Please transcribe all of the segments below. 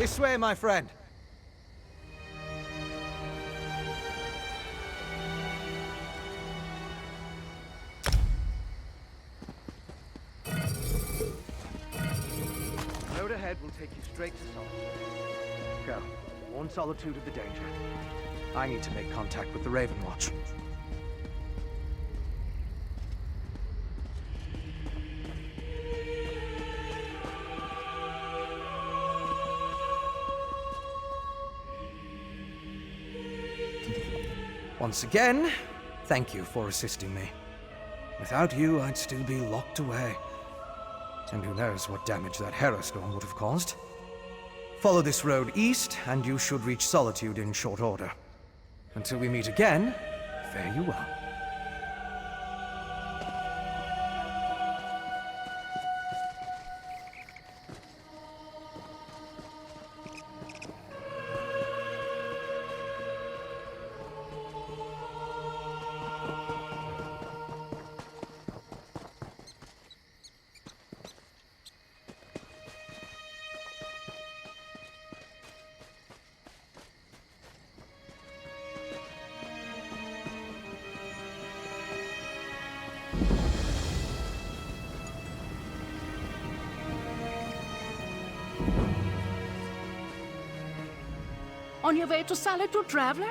This way, my friend. Road ahead will take you straight to Solitude. Go. Warn Solitude of the danger. I need to make contact with the Raven Watch. Once again, thank you for assisting me. Without you, I'd still be locked away. And who knows what damage that Herostorm would have caused. Follow this road east, and you should reach Solitude in short order. Until we meet again, fare you well. On your way to Solitude, traveler?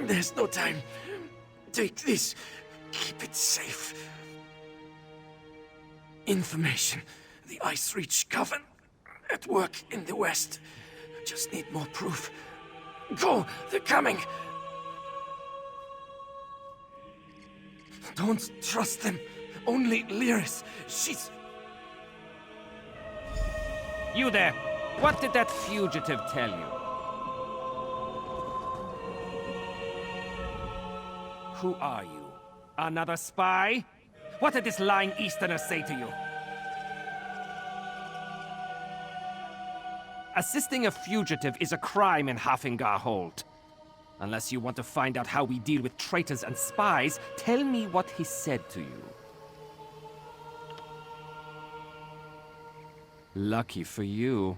There's no time. Take this. Keep it safe. Information. The Ice Reach Coven. At work in the west. Just need more proof. Go! They're coming! Don't trust them. Only Lyris. She's... You there! What did that fugitive tell you? Who are you? Another spy? What did this lying Easterner say to you? Assisting a fugitive is a crime in Hafingar Hold. Unless you want to find out how we deal with traitors and spies, tell me what he said to you. Lucky for you.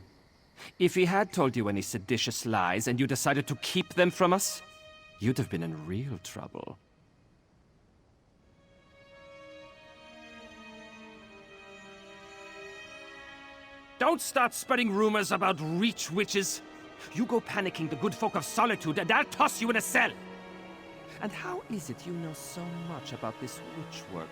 If he had told you any seditious lies and you decided to keep them from us, you'd have been in real trouble. Don't start spreading rumors about Reach witches. You go panicking the good folk of Solitude and I'll toss you in a cell. And how is it you know so much about this witch work?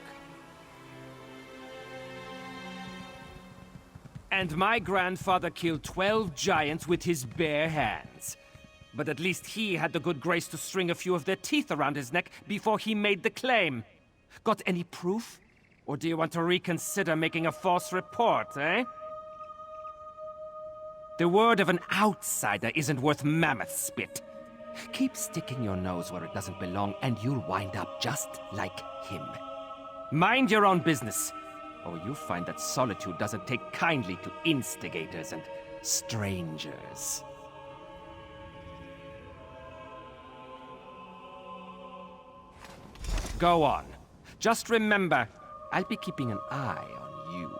And my grandfather killed 12 giants with his bare hands. But at least he had the good grace to string a few of their teeth around his neck before he made the claim. Got any proof? Or do you want to reconsider making a false report, eh? The word of an outsider isn't worth mammoth spit. Keep sticking your nose where it doesn't belong, and you'll wind up just like him. Mind your own business. or you'll find that Solitude doesn't take kindly to instigators and strangers. Go on. Just remember, I'll be keeping an eye on you.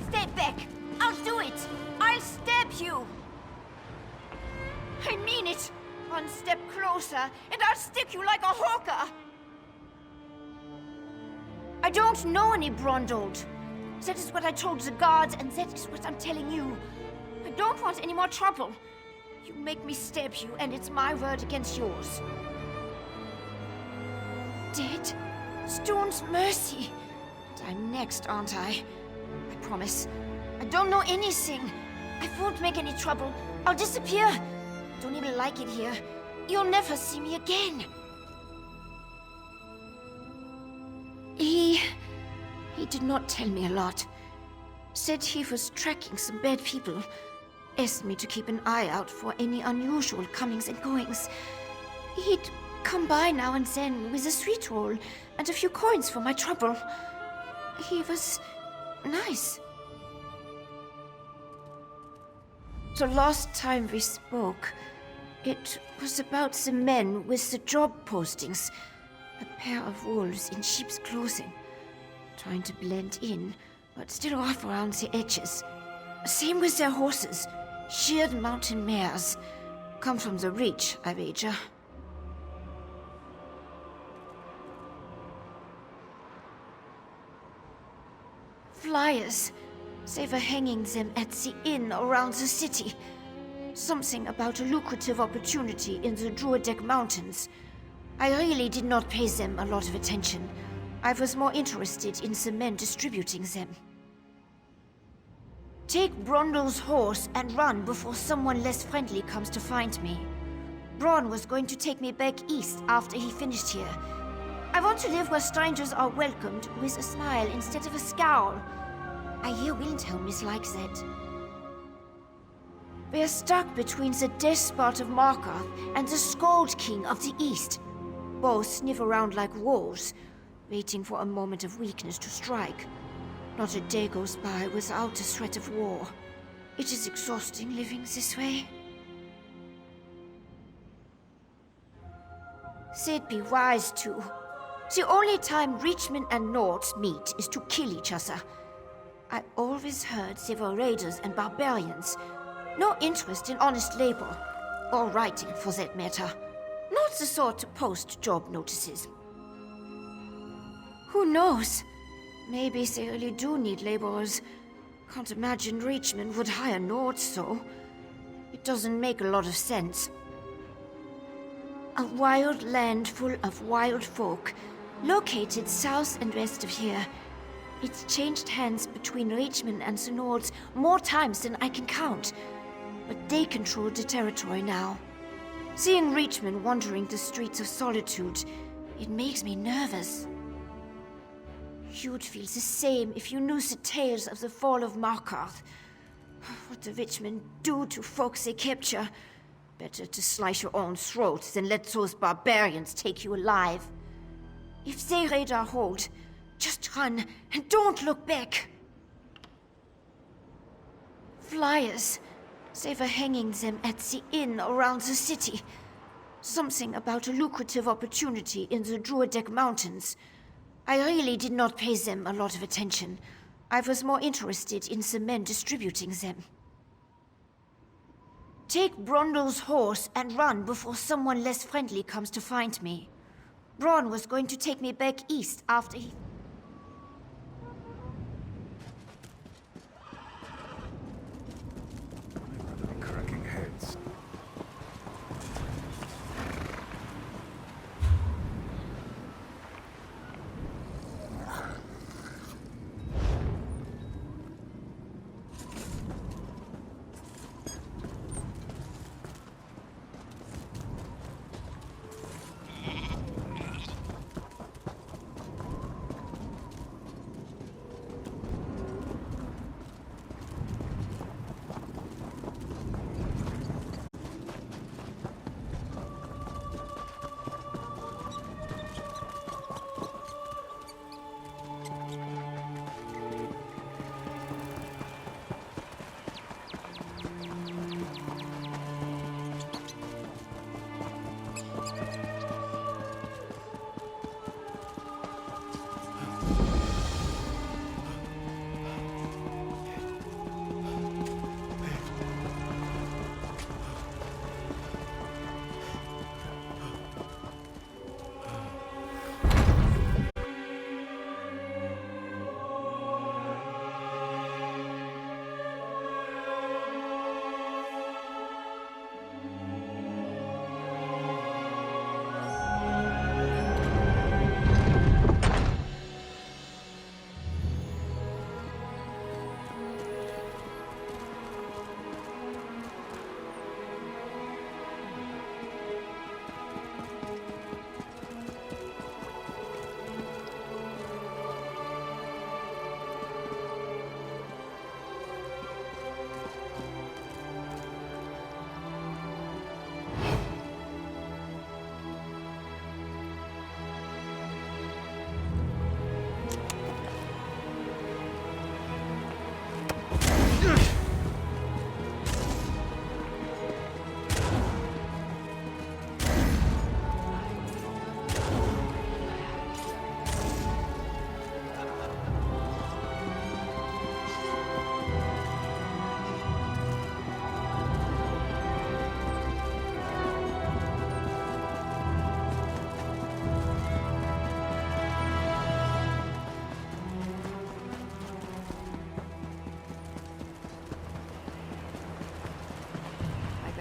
Stay back! I'll do it! I'll stab you! I mean it! One step closer, and I'll stick you like a hawker! I don't know any Brondold. That is what I told the guards, and that is what I'm telling you. I don't want any more trouble. You make me stab you, and it's my word against yours. Dead? Stone's mercy. And I'm next, aren't I? I promise. I don't know anything. I won't make any trouble. I'll disappear. Don't even like it here. You'll never see me again. He did not tell me a lot. Said he was tracking some bad people. Asked me to keep an eye out for any unusual comings and goings. He'd come by now and then with a sweet roll and a few coins for my trouble. He was nice. The last time we spoke, it was about the men with the job postings. A pair of wolves in sheep's clothing. Trying to blend in, but still rough around the edges. Same with their horses. Sheared mountain mares. Come from the Reach, I wager. Flyers. They were hanging them at the inn around the city. Something about a lucrative opportunity in the Druidec Mountains. I really did not pay them a lot of attention. I was more interested in the men distributing them. Take Brondle's horse and run before someone less friendly comes to find me. Braun was going to take me back east after he finished here. I want to live where strangers are welcomed with a smile instead of a scowl. I hear Windhelm is like that. We're stuck between the despot of Markarth and the Scold King of the East. Both sniff around like wolves, waiting for a moment of weakness to strike. Not a day goes by without a threat of war. It is exhausting living this way. They'd be wise to. The only time Reachmen and Nords meet is to kill each other. I always heard they were raiders and barbarians. No interest in honest labor. Or writing, for that matter. Not the sort to post job notices. Who knows? Maybe they really do need laborers. Can't imagine Reachmen would hire Nords, so. It doesn't make a lot of sense. A wild land full of wild folk, located south and west of here. It's changed hands between Reachmen and the Nords more times than I can count. But they control the territory now. Seeing Reachmen wandering the streets of Solitude, it makes me nervous. You'd feel the same if you knew the tales of the fall of Markarth. What the Reachmen do to folks they capture. Better to slice your own throat than let those barbarians take you alive. If they raid our hold, just run and don't look back. Flyers. They were hanging them at the inn around the city. Something about a lucrative opportunity in the Druidec Mountains. I really did not pay them a lot of attention. I was more interested in the men distributing them. Take Brondle's horse and run before someone less friendly comes to find me. Braun was going to take me back east after he... Cracking heads.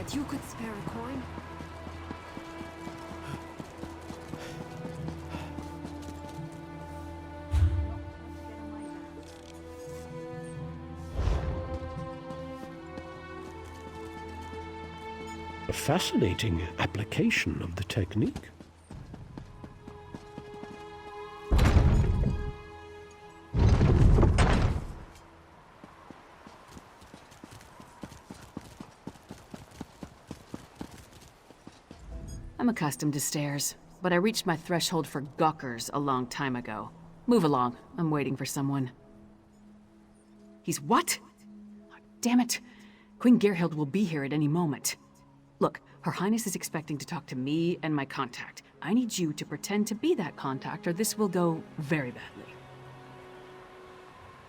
that you could spare a coin? A fascinating application of the technique. I'm accustomed to stairs, but I reached my threshold for gawkers a long time ago. Move along. I'm waiting for someone. He's what? Oh, damn it. Queen Gerhild will be here at any moment. Look, Her Highness is expecting to talk to me and my contact. I need you to pretend to be that contact, or this will go very badly.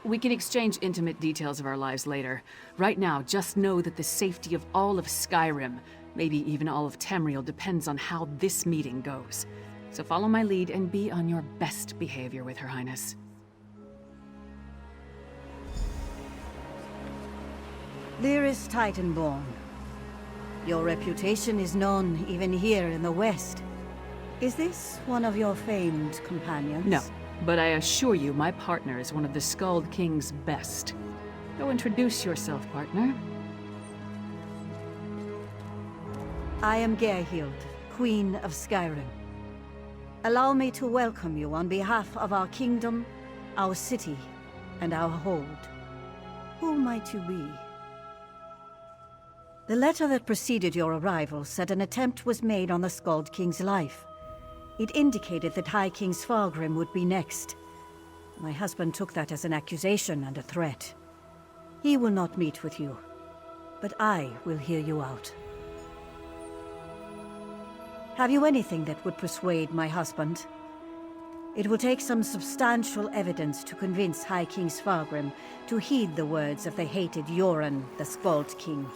We can exchange intimate details of our lives later. Right now, just know that the safety of all of Skyrim, maybe even all of Tamriel, depends on how this meeting goes. So follow my lead and be on your best behavior with Her Highness. Lyris Titanborn. Your reputation is known even here in the West. Is this one of your famed companions? No, but I assure you my partner is one of the Skald King's best. Go introduce yourself, partner. I am Gerhild, Queen of Skyrim. Allow me to welcome you on behalf of our kingdom, our city, and our hold. Who might you be? The letter that preceded your arrival said an attempt was made on the Skald King's life. It indicated that High King Svargrim would be next. My husband took that as an accusation and a threat. He will not meet with you, but I will hear you out. Have you anything that would persuade my husband? It will take some substantial evidence to convince High King Svargrim to heed the words of the hated Yoren, the Skald King.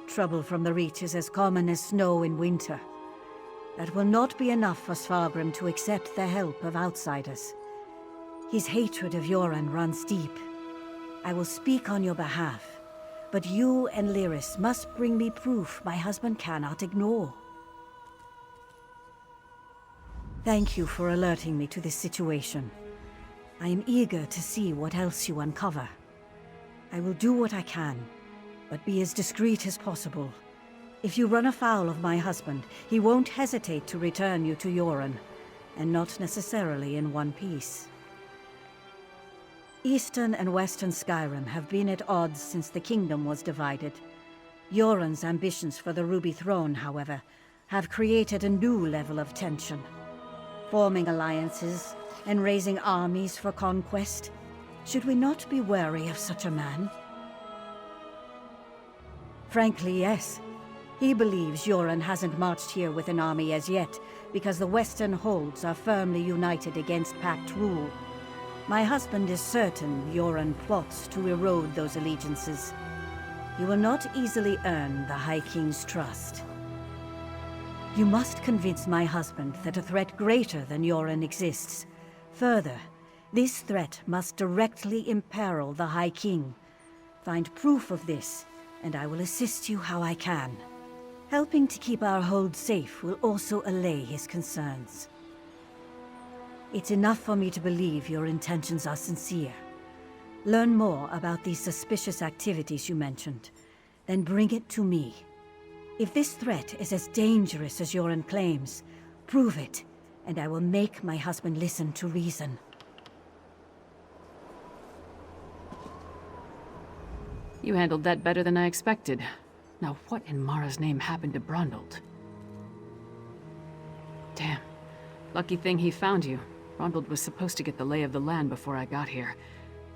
Trouble from the Reach is as common as snow in winter. That will not be enough for Svargrim to accept the help of outsiders. His hatred of Yoren runs deep. I will speak on your behalf, but you and Lyris must bring me proof my husband cannot ignore. Thank you for alerting me to this situation. I am eager to see what else you uncover. I will do what I can, but be as discreet as possible. If you run afoul of my husband, he won't hesitate to return you to Yoren, and not necessarily in one piece. Eastern and Western Skyrim have been at odds since the kingdom was divided. Yoren's ambitions for the Ruby Throne, however, have created a new level of tension. Forming alliances and raising armies for conquest. Should we not be wary of such a man? Frankly, yes. He believes Yoren hasn't marched here with an army as yet, because the Western holds are firmly united against Pact rule. My husband is certain Yoren plots to erode those allegiances. He will not easily earn the High King's trust. You must convince my husband that a threat greater than Yoren exists. Further, this threat must directly imperil the High King. Find proof of this, and I will assist you how I can. Helping to keep our hold safe will also allay his concerns. It's enough for me to believe your intentions are sincere. Learn more about these suspicious activities you mentioned, then bring it to me. If this threat is as dangerous as Yoren claims, prove it, and I will make my husband listen to reason. You handled that better than I expected. Now what in Mara's name happened to Brondald? Damn. Lucky thing he found you. Brondald was supposed to get the lay of the land before I got here.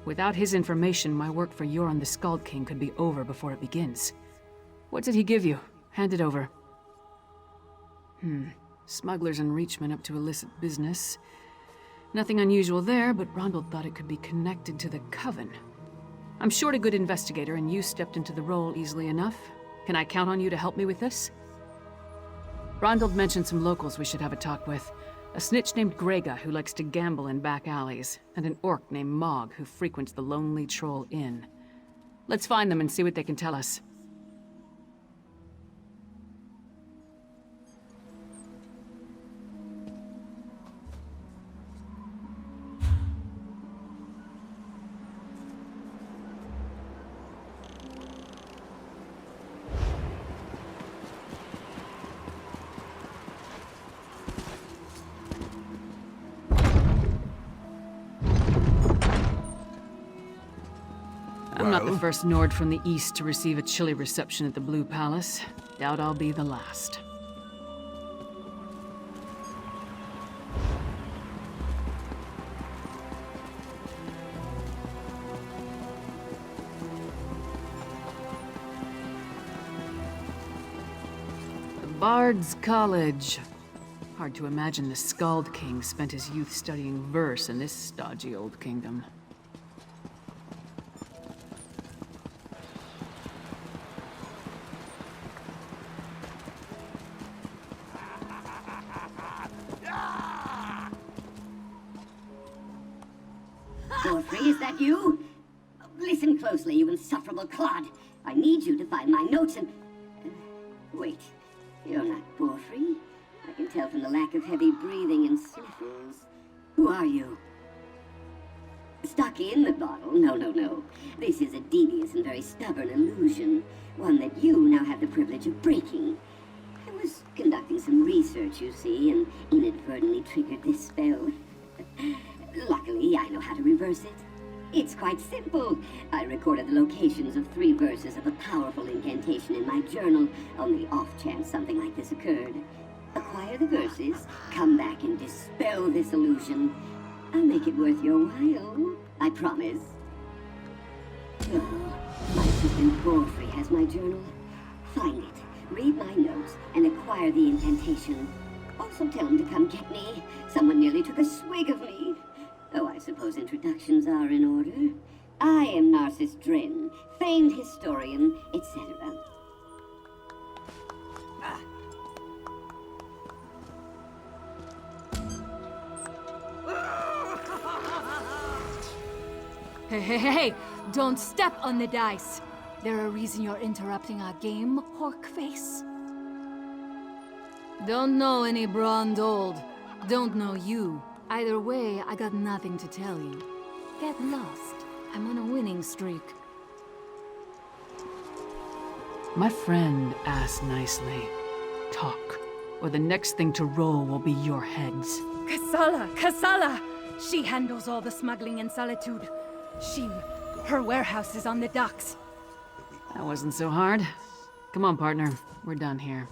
Without his information, my work for Yoren the Skald King could be over before it begins. What did he give you? Hand it over. Smugglers and Reachmen up to illicit business. Nothing unusual there, but Brondald thought it could be connected to the Coven. I'm short a good investigator, and you stepped into the role easily enough. Can I count on you to help me with this? Brondald mentioned some locals we should have a talk with. A snitch named Grega who likes to gamble in back alleys, and an orc named Mog who frequents the Lonely Troll Inn. Let's find them and see what they can tell us. I'm not the first Nord from the east to receive a chilly reception at the Blue Palace. Doubt I'll be the last. The Bard's College. Hard to imagine the Skald King spent his youth studying verse in this stodgy old kingdom. Godfrey, is that you? Listen closely, you insufferable clod. I need you to find my notes and... wait, you're not Godfrey. I can tell from the lack of heavy breathing and sniffles. Who are you? Stuck in the bottle? No. This is a devious and very stubborn illusion. One that you now have the privilege of breaking. I was conducting some research, you see, and inadvertently triggered this spell. Luckily, I know how to reverse it. It's quite simple. I recorded the locations of 3 verses of a powerful incantation in my journal on the off chance something like this occurred. Acquire the verses, come back and dispel this illusion. I'll make it worth your while, I promise. Oh, my assistant Godfrey has my journal. Find it, read my notes, and acquire the incantation. Also tell him to come get me. Someone nearly took a swig of me. Oh, I suppose introductions are in order. I am Narcissus Dren, famed historian, etc. Hey, don't step on the dice. There a reason you're interrupting our game, Horkface? Don't know any Brondold. Don't know you. Either way, I got nothing to tell you. Get lost. I'm on a winning streak. My friend asked nicely. Talk, or the next thing to roll will be your heads. Kasala! She handles all the smuggling in Solitude. Her warehouse is on the docks. That wasn't so hard. Come on, partner. We're done here.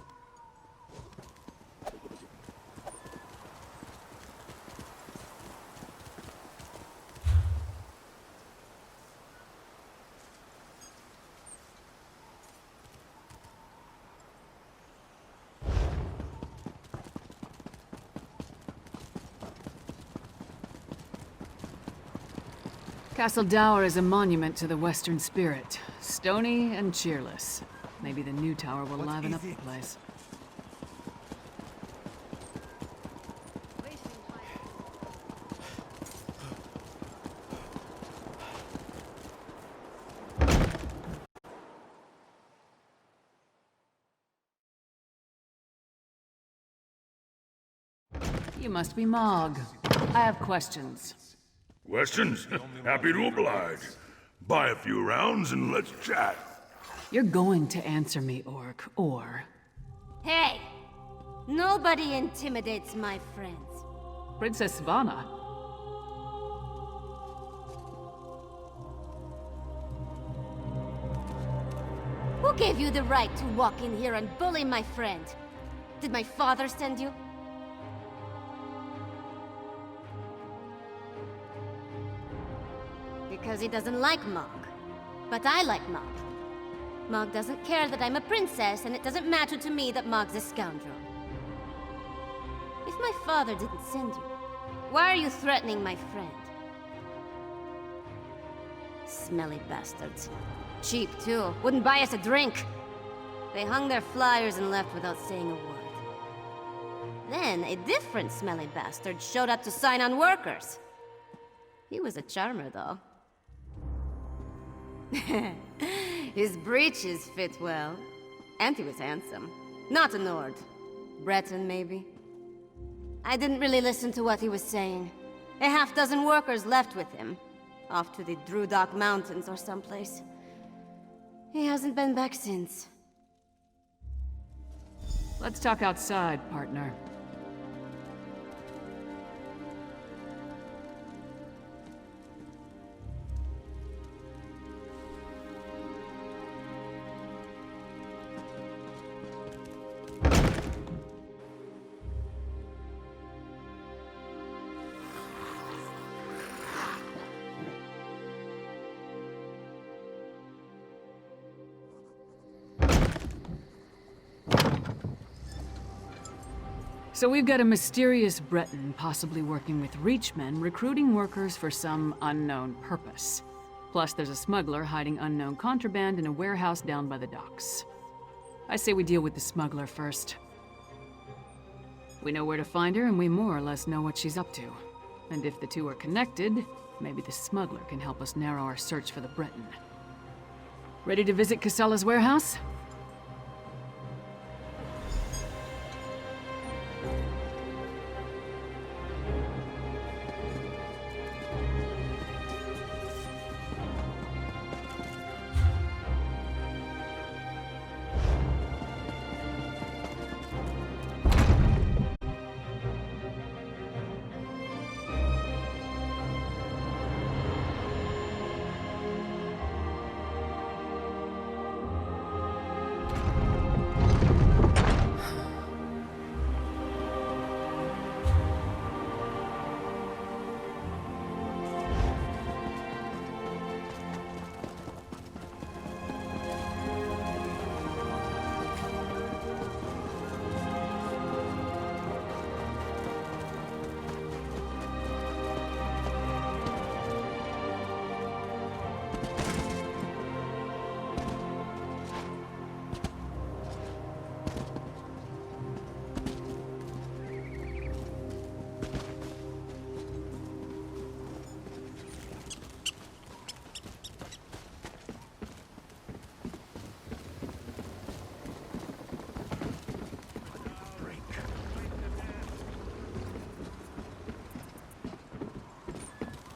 Castle Dower is a monument to the Western spirit. Stony and cheerless. Maybe the new tower will liven up the place. You must be Mog. I have questions. Questions? Happy to oblige. Buy a few rounds and let's chat. You're going to answer me, Orc, or... Hey! Nobody intimidates my friends. Princess Svana. Who gave you the right to walk in here and bully my friend? Did my father send you? Because he doesn't like Mog. But I like Mog. Mog doesn't care that I'm a princess, and it doesn't matter to me that Mog's a scoundrel. If my father didn't send you, why are you threatening my friend? Smelly bastards. Cheap, too. Wouldn't buy us a drink. They hung their flyers and left without saying a word. Then, a different smelly bastard showed up to sign on workers. He was a charmer, though. His breeches fit well. And he was handsome. Not a Nord. Breton, maybe? I didn't really listen to what he was saying. A half-dozen workers left with him. Off to the Drudok Mountains or someplace. He hasn't been back since. Let's talk outside, partner. So we've got a mysterious Breton possibly working with Reachmen, recruiting workers for some unknown purpose. Plus there's a smuggler hiding unknown contraband in a warehouse down by the docks. I say we deal with the smuggler first. We know where to find her, and we more or less know what she's up to. And if the two are connected, maybe the smuggler can help us narrow our search for the Breton. Ready to visit Casella's warehouse?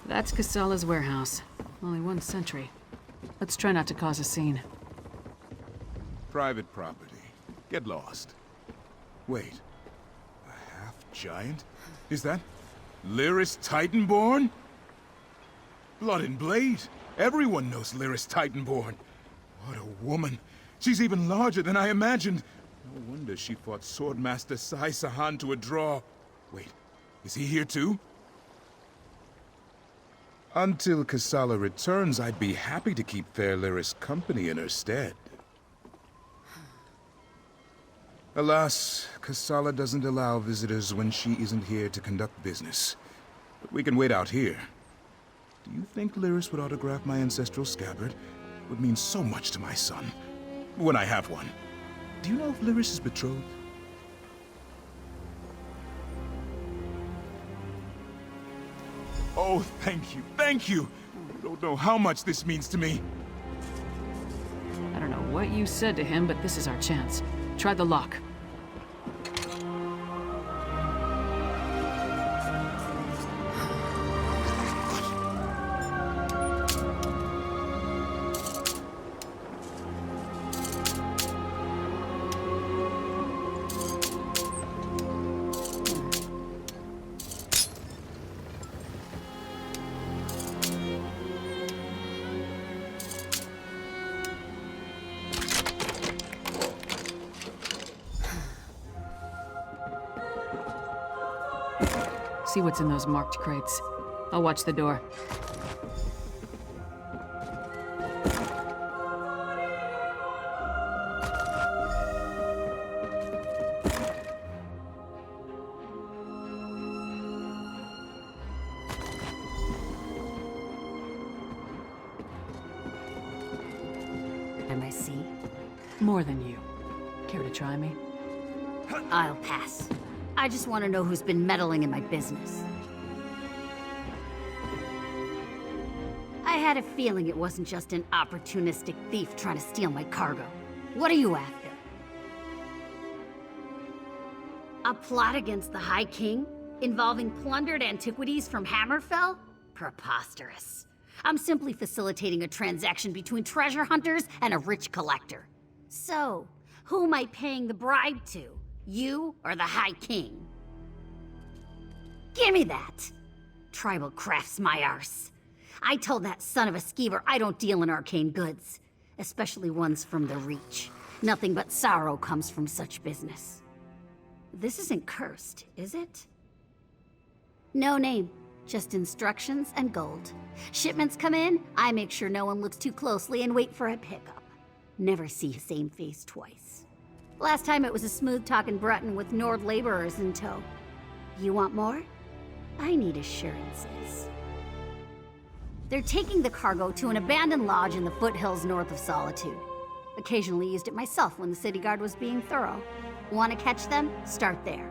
That's Casella's warehouse. Only one sentry. Let's try not to cause a scene. Private property. Get lost. Wait. A half-giant? Is that Lyris Titanborn? Blood and Blade. Everyone knows Lyris Titanborn. What a woman. She's even larger than I imagined. No wonder she fought Swordmaster Sai Sahan to a draw. Wait, is he here too? Until Casella returns, I'd be happy to keep fair Lyris company in her stead. Alas, Casella doesn't allow visitors when she isn't here to conduct business. But we can wait out here. Do you think Lyris would autograph my ancestral scabbard? It would mean so much to my son. When I have one. Do you know if Lyris is betrothed? Oh, thank you, thank you! You don't know how much this means to me. I don't know what you said to him, but this is our chance. Try the lock. See what's in those marked crates. I'll watch the door. Am I see? More than you. Care to try me? I'll pass. I just want to know who's been meddling in my business. I I had a feeling it wasn't just an opportunistic thief trying to steal my cargo. What are you after? A plot against the High King? Involving plundered antiquities from Hammerfell? Preposterous. I'm simply facilitating a transaction between treasure hunters and a rich collector. So, who am I paying the bribe to? You or the High King? Give me that! Tribal crafts my arse. I told that son of a skeever I don't deal in arcane goods, especially ones from the Reach. Nothing but sorrow comes from such business. This isn't cursed, is it? No name, just instructions and gold. Shipments come in, I make sure no one looks too closely and wait for a pickup. Never see the same face twice. Last time it was a smooth-talking Breton with Nord laborers in tow. You want more? I need assurances. They're taking the cargo to an abandoned lodge in the foothills north of Solitude. Occasionally used it myself when the city guard was being thorough. Want to catch them? Start there.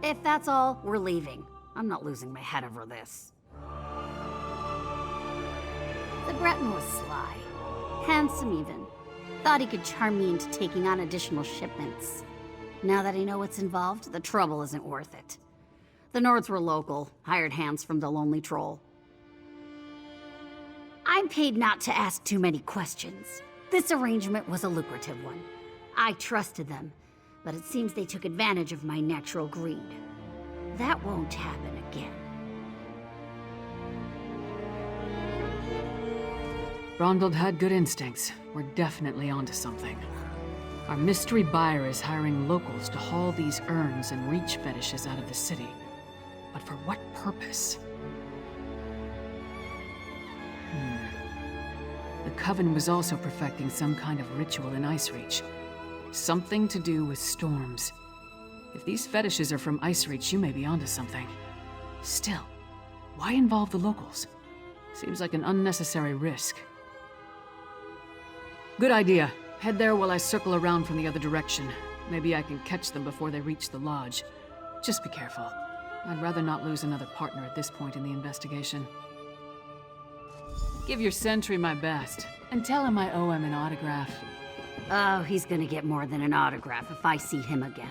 If that's all, we're leaving. I'm not losing my head over this. The Breton was sly. Handsome even. Thought he could charm me into taking on additional shipments. Now that I know what's involved, the trouble isn't worth it. The Nords were local, hired hands from the Lonely Troll. I'm paid not to ask too many questions. This arrangement was a lucrative one. I trusted them, but it seems they took advantage of my natural greed. That won't happen again. Ronald had good instincts. We're definitely onto something. Our mystery buyer is hiring locals to haul these urns and reach fetishes out of the city. But for what purpose? The Coven was also perfecting some kind of ritual in Icereach. Something to do with storms. If these fetishes are from Icereach, you may be onto something. Still, why involve the locals? Seems like an unnecessary risk. Good idea. Head there while I circle around from the other direction. Maybe I can catch them before they reach the lodge. Just be careful. I'd rather not lose another partner at this point in the investigation. Give your sentry my best, and tell him I owe him an autograph. Oh, he's gonna get more than an autograph if I see him again.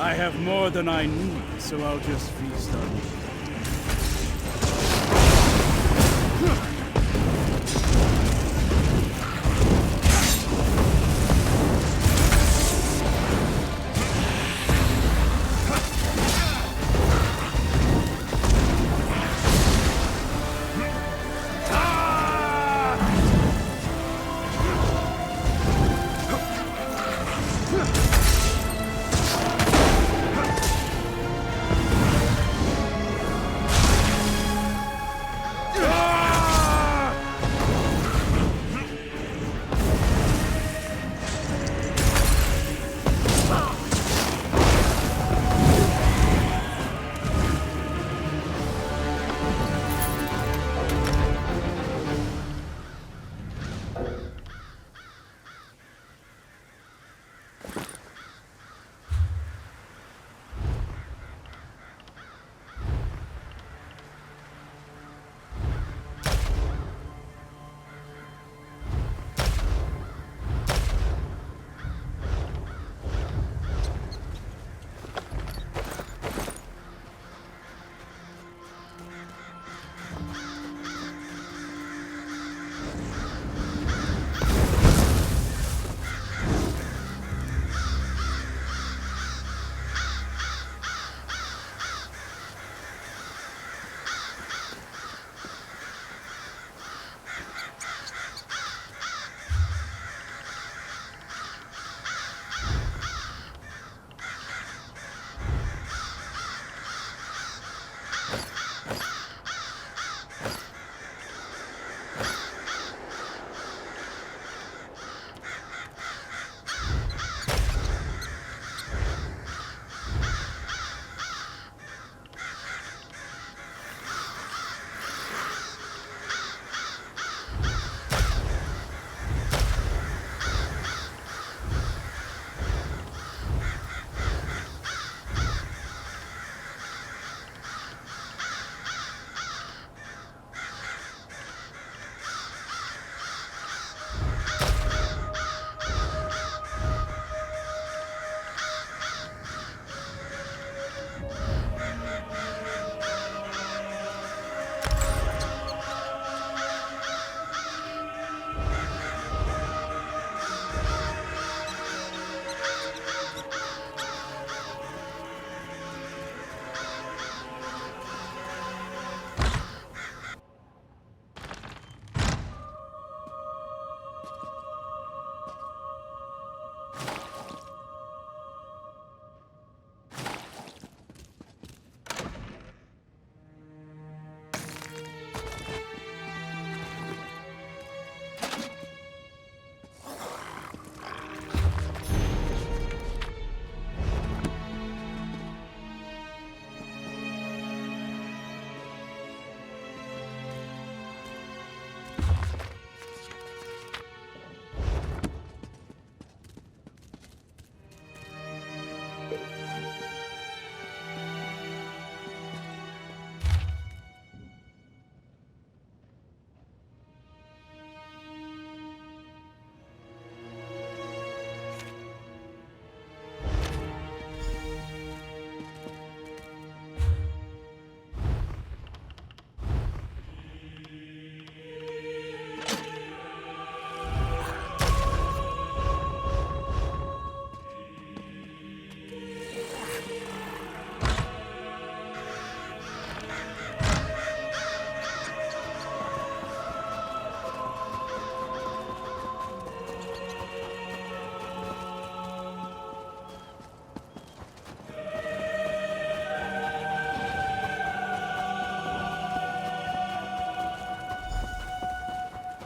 I have more than I need, so I'll just feast on you.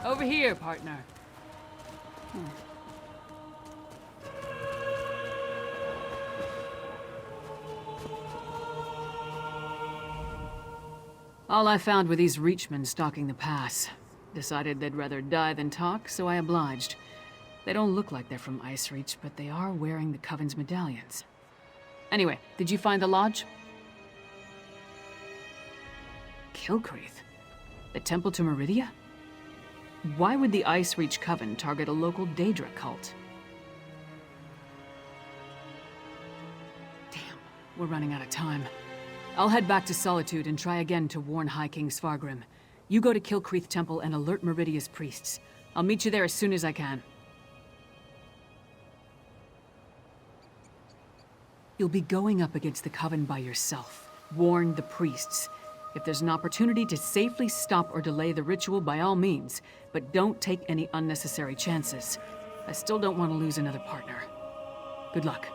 Over here, partner. All I found were these Reachmen stalking the pass. Decided they'd rather die than talk, so I obliged. They don't look like they're from Ice Reach, but they are wearing the Coven's medallions. Anyway, did you find the lodge? Kilcreath? The temple to Meridia? Why would the Ice Reach Coven target a local Daedra cult? Damn. we're running out of time. I'll head back to Solitude and try again to warn High King Svargrim. You go to Kilcreath Temple and alert Meridia's priests. I'll meet you there as soon as I can. You'll be going up against the Coven by yourself. Warn the priests. If there's an opportunity to safely stop or delay the ritual, by all means, but don't take any unnecessary chances. I still don't want to lose another partner. Good luck.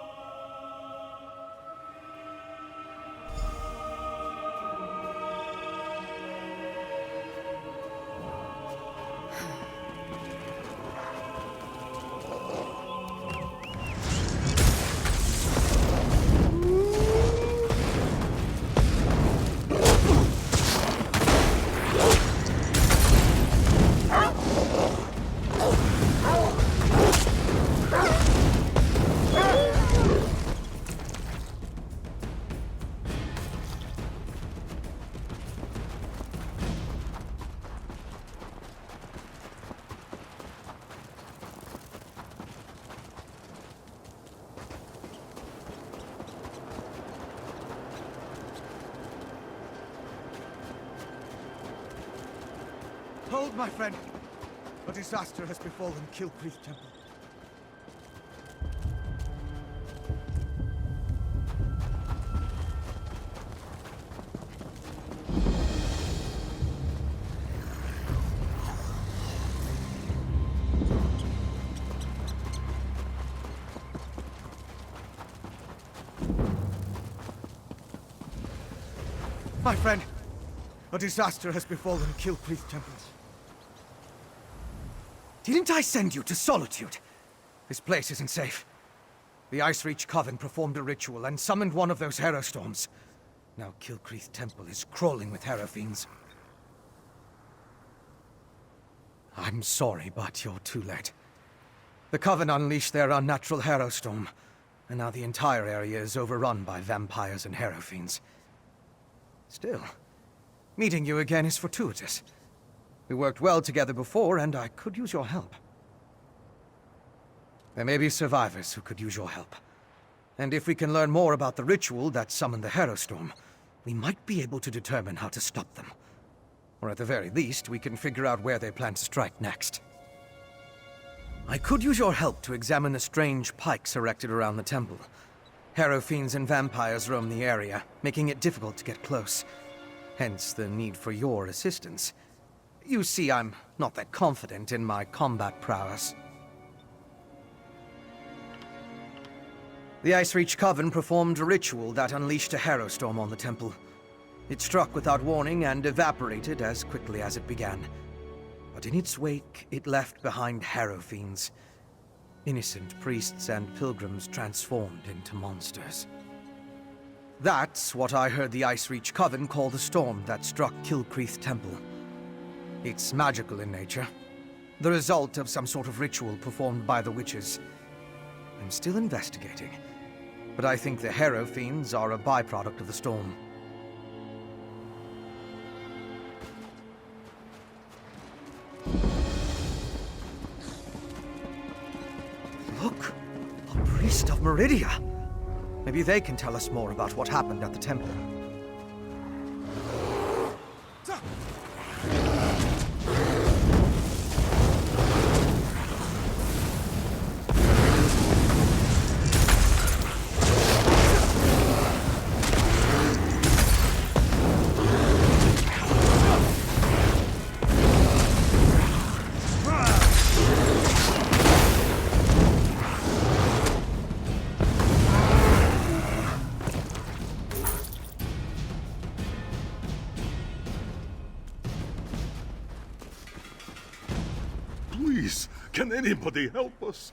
Hold, my friend. A disaster has befallen Kilcreath Temple. My friend, a disaster has befallen Kilcreath Temple. Didn't I send you to Solitude? This place isn't safe. The Ice Reach Coven performed a ritual and summoned one of those Hero Storms. Now Kilcreath Temple is crawling with Hero Fiends. I'm sorry, but you're too late. The Coven unleashed their unnatural Hero Storm, and now the entire area is overrun by vampires and Hero Fiends. Still, meeting you again is fortuitous. We worked well together before, and I could use your help. There may be survivors who could use your help. And if we can learn more about the ritual that summoned the Hero Storm, we might be able to determine how to stop them. Or at the very least, we can figure out where they plan to strike next. I could use your help to examine the strange pikes erected around the temple. Hero Fiends and vampires roam the area, making it difficult to get close. Hence the need for your assistance. You see, I'm not that confident in my combat prowess. The Ice Reach Coven performed a ritual that unleashed a Hero Storm on the temple. It struck without warning and evaporated as quickly as it began. But in its wake, it left behind Hero Fiends. Innocent priests and pilgrims transformed into monsters. That's what I heard the Ice Reach Coven call the storm that struck Kilcreath Temple. It's magical in nature, the result of some sort of ritual performed by the witches. I'm still investigating, but I think the Hero Fiends are a byproduct of the storm. Look! A priest of Meridia! Maybe they can tell us more about what happened at the temple. Please, can anybody help us?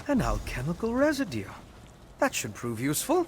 An alchemical residue. That should prove useful.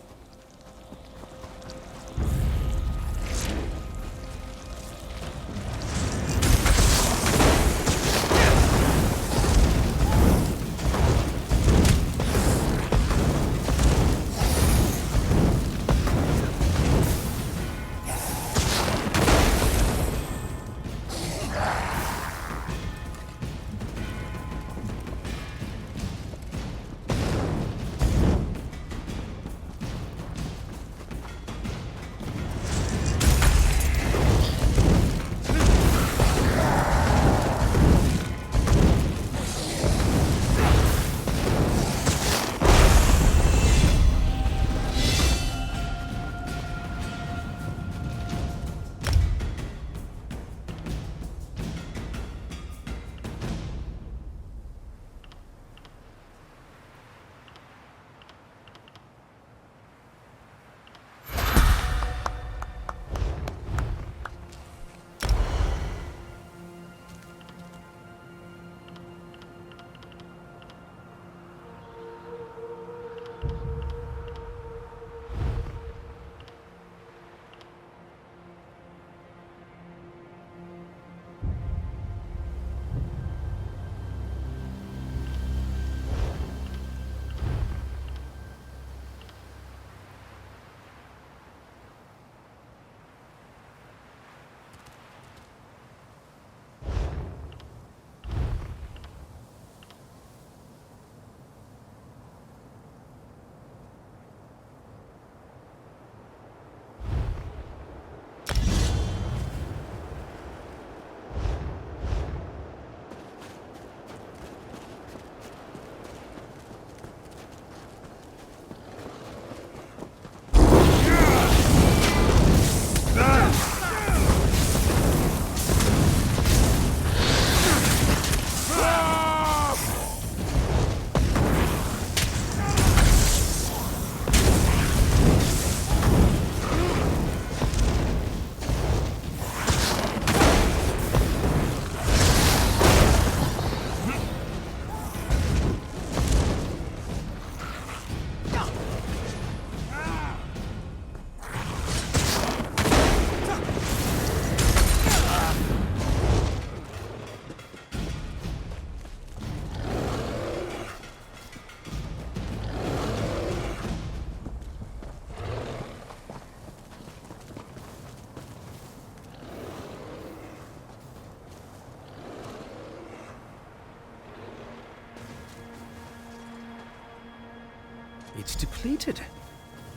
It's depleted.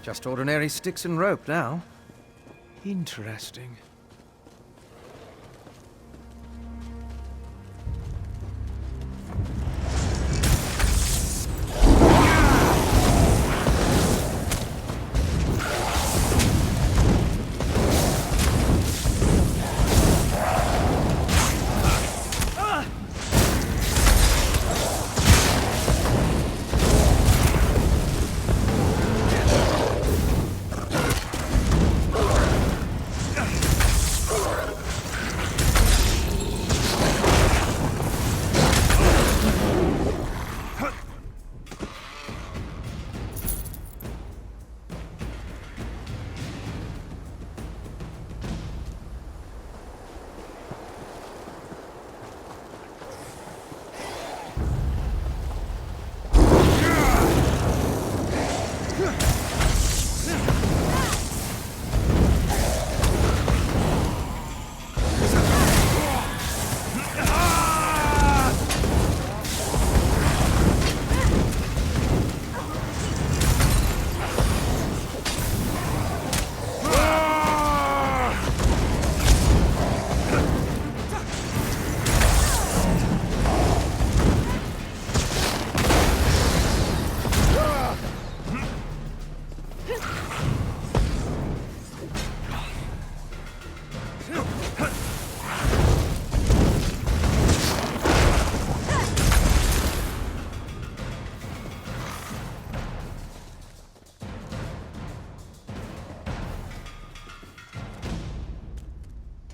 Just ordinary sticks and rope now. Interesting.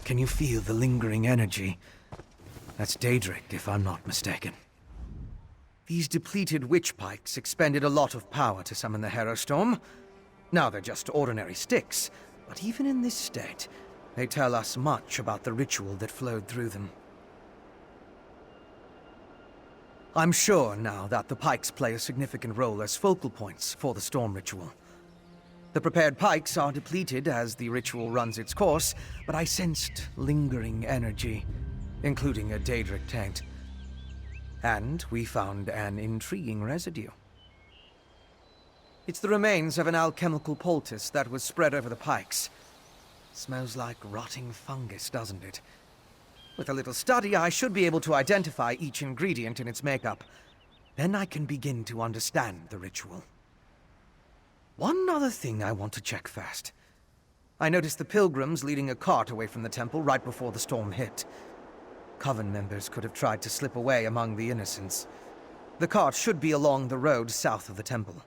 Can you feel the lingering energy? That's Daedric, if I'm not mistaken. These depleted witch pikes expended a lot of power to summon the Herostorm. Now they're just ordinary sticks, but even in this state, they tell us much about the ritual that flowed through them. I'm sure now that the pikes play a significant role as focal points for the storm ritual. The prepared pikes are depleted as the ritual runs its course, but I sensed lingering energy, including a Daedric taint. And we found an intriguing residue. It's the remains of an alchemical poultice that was spread over the pikes. Smells like rotting fungus, doesn't it? With a little study, I should be able to identify each ingredient in its makeup. Then I can begin to understand the ritual. One other thing I want to check first. I noticed the pilgrims leading a cart away from the temple right before the storm hit. Coven members could have tried to slip away among the innocents. The cart should be along the road south of the temple.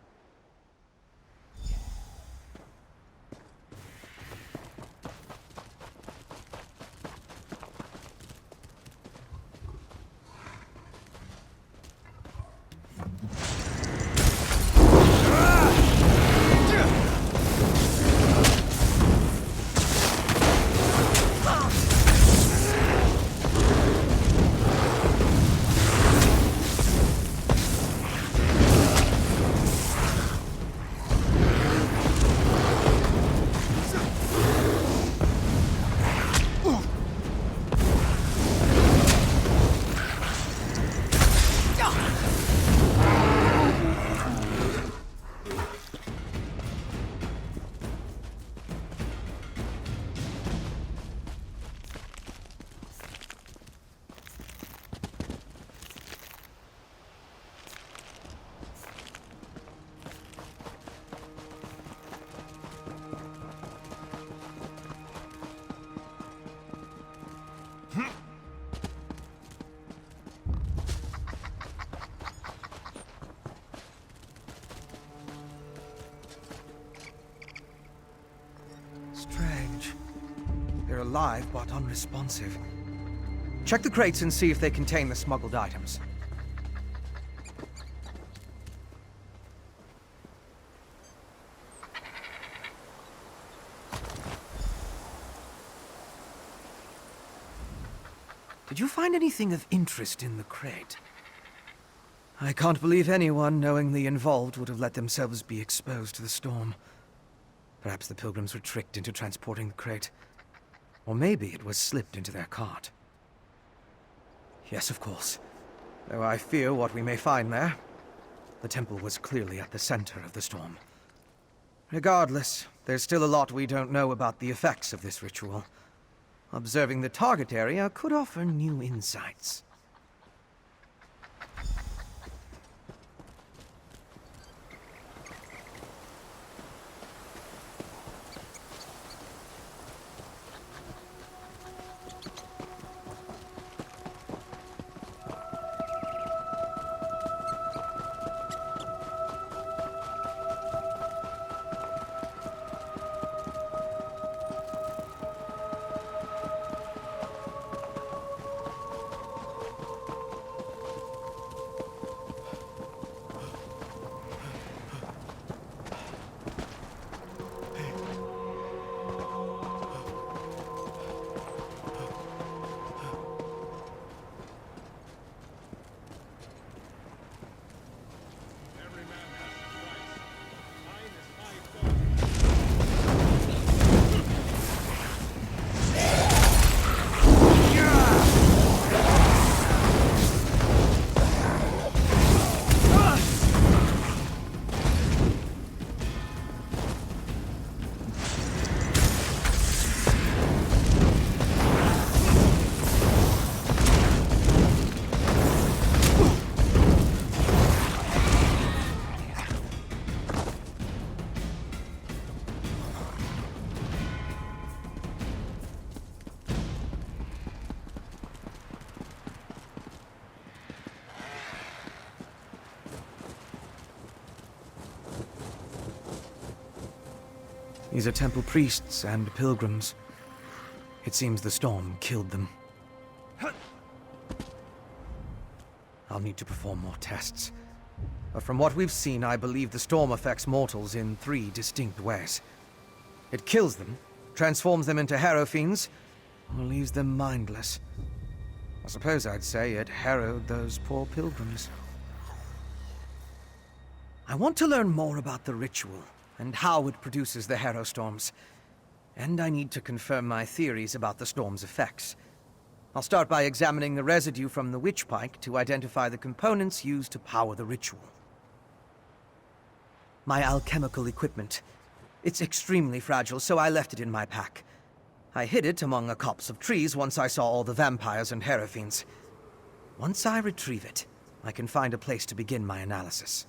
Strange. They're alive but unresponsive. Check the crates and see if they contain the smuggled items. Did you find anything of interest in the crate? I can't believe anyone knowingly involved would have let themselves be exposed to the storm. Perhaps the pilgrims were tricked into transporting the crate. Or maybe it was slipped into their cart. Yes, of course. Though I fear what we may find there. The temple was clearly at the center of the storm. Regardless, there's still a lot we don't know about the effects of this ritual. Observing the target area could offer new insights. These are temple priests and pilgrims. It seems the storm killed them. I'll I'll need to perform more tests. But from what we've seen, I believe the storm affects mortals in 3 distinct ways. It kills them, transforms them into harrow fiends, or leaves them mindless. I suppose I'd say it harrowed those poor pilgrims. I want to learn more about the ritual, and how it produces the harrow storms. And I need to confirm my theories about the storm's effects. I'll start by examining the residue from the witch pike to identify the components used to power the ritual. My alchemical equipment. It's extremely fragile, so I left it in my pack. I hid it among a copse of trees once I saw all the vampires and harrow fiends. Once I retrieve it, I can find a place to begin my analysis.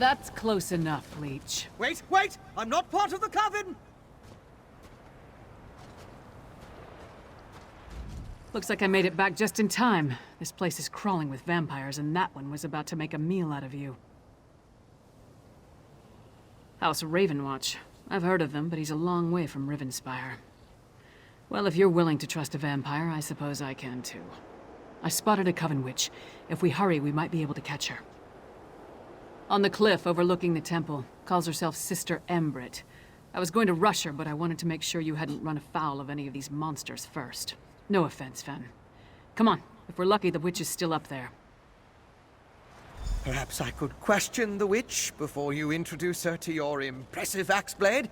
That's close enough, Leech. Wait, wait! I'm not part of the coven! Looks like I made it back just in time. This place is crawling with vampires, and that one was about to make a meal out of you. House Ravenwatch. I've heard of them, but he's a long way from Rivenspire. Well, if you're willing to trust a vampire, I suppose I can too. I spotted a coven witch. If we hurry, we might be able to catch her. On the cliff overlooking the temple. Calls herself Sister Embrit. I was going to rush her, but I wanted to make sure you hadn't run afoul of any of these monsters first. No offense, Fen. Come on. If we're lucky, the witch is still up there. Perhaps I could question the witch before you introduce her to your impressive axe blade?